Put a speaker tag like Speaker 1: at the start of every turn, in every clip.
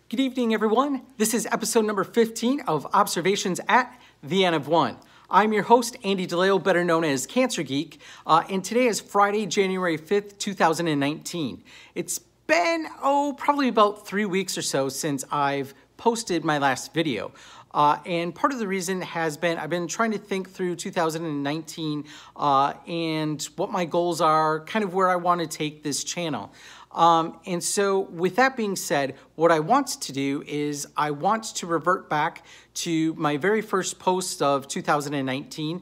Speaker 1: Good evening, everyone. This is episode number 15 of Observations at the N of 1. I'm your host, Andy DeLeo, better known as Cancer Geek, and today is Friday, January 5th, 2019. It's been, probably about 3 weeks or so since I've posted my last video. And part of the reason has been I've been trying to think through 2019 and what my goals are, kind of where I want to take this channel. And so with that being said, what I want to do is I want to revert back to my very first post of 2019,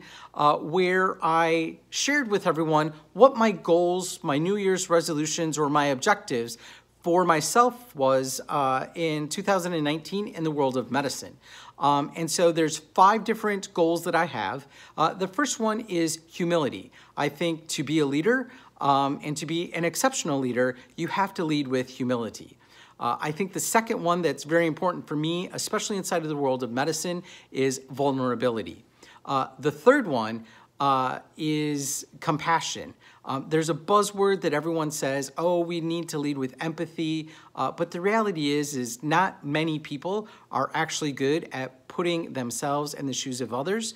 Speaker 1: where I shared with everyone what my goals, my New Year's resolutions, or my objectives for myself was in 2019 in the world of medicine. And so there's 5 different goals that I have. The first one is humility. I think to be a leader, and to be an exceptional leader, you have to lead with humility. I think the second one that's very important for me, especially inside of the world of medicine, is vulnerability. The third one is compassion. There's a buzzword that everyone says, oh, we need to lead with empathy. But the reality is not many people are actually good at putting themselves in the shoes of others.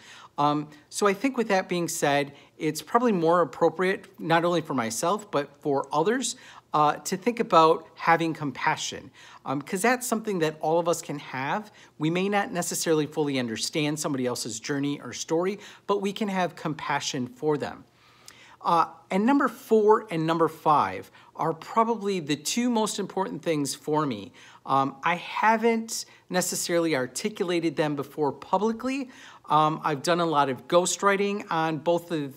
Speaker 1: So I think with that being said, it's probably more appropriate, not only for myself, but for others, to think about having compassion, because that's something that all of us can have. We may not necessarily fully understand somebody else's journey or story, but we can have compassion for them. And number 4 and number 5 are probably the 2 most important things for me. I haven't necessarily articulated them before publicly. I've done a lot of ghostwriting on both of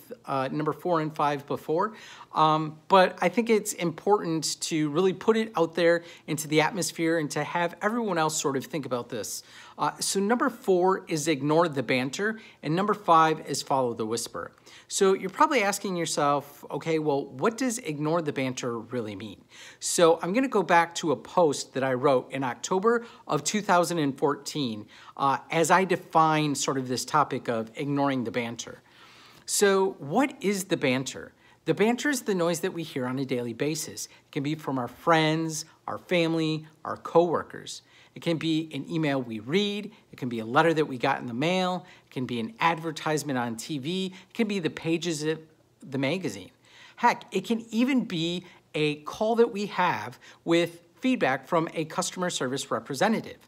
Speaker 1: number 4 and 5 before, but I think it's important to really put it out there into the atmosphere and to have everyone else sort of think about this. So number 4 is ignore the banter, and number 5 is follow the whisper. So you're probably asking yourself, okay, well, what does ignore the banter really mean? So I'm going to go back to a post that I wrote in October of 2014 as I define sort of this topic of ignoring the banter. So what is the banter? The banter is the noise that we hear on a daily basis. It can be from our friends, our family, our coworkers. It can be an email we read. It can be a letter that we got in the mail. It can be an advertisement on TV. It can be the pages of the magazine. Heck, it can even be a call that we have with feedback from a customer service representative.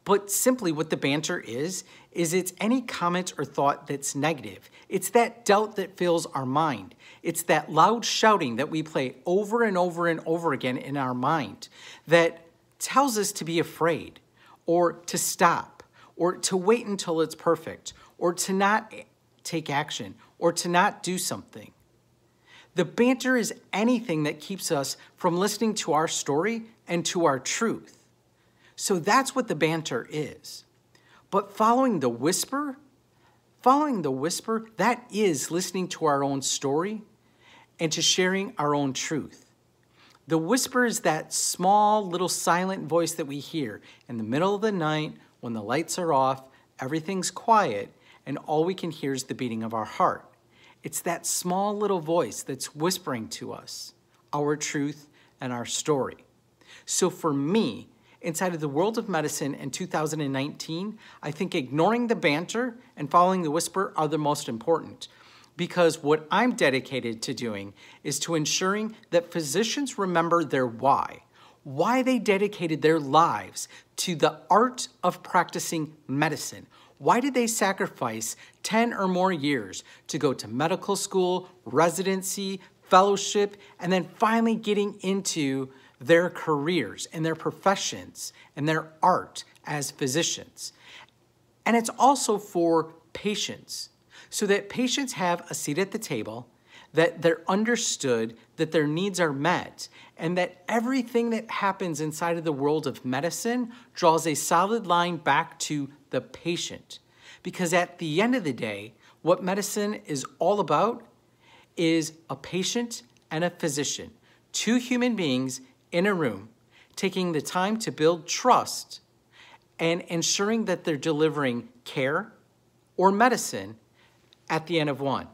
Speaker 1: But simply what the banter is it's any comment or thought that's negative. It's that doubt that fills our mind. It's that loud shouting that we play over and over and over again in our mind that tells us to be afraid, or to stop, or to wait until it's perfect, or to not take action, or to not do something. The banter is anything that keeps us from listening to our story and to our truth. So that's what the banter is. But following the whisper, that is listening to our own story and to sharing our own truth. The whisper is that small little silent voice that we hear in the middle of the night when the lights are off, everything's quiet, and all we can hear is the beating of our heart. It's that small little voice that's whispering to us our truth and our story. So for me, inside of the world of medicine in 2019, I think ignoring the banter and following the whisper are the most important. Because what I'm dedicated to doing is to ensuring that physicians remember their why they dedicated their lives to the art of practicing medicine. Why did they sacrifice 10 or more years to go to medical school, residency, fellowship, and then finally getting into their careers and their professions and their art as physicians? And it's also for patients, so that patients have a seat at the table, that they're understood, that their needs are met, and that everything that happens inside of the world of medicine draws a solid line back to the patient. Because at the end of the day, what medicine is all about is a patient and a physician, 2 human beings in a room, taking the time to build trust and ensuring that they're delivering care or medicine at the N of 1.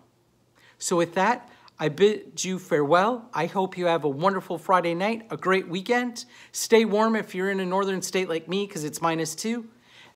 Speaker 1: So with that, I bid you farewell. I hope you have a wonderful Friday night, a great weekend. Stay warm if you're in a northern state like me because it's -2.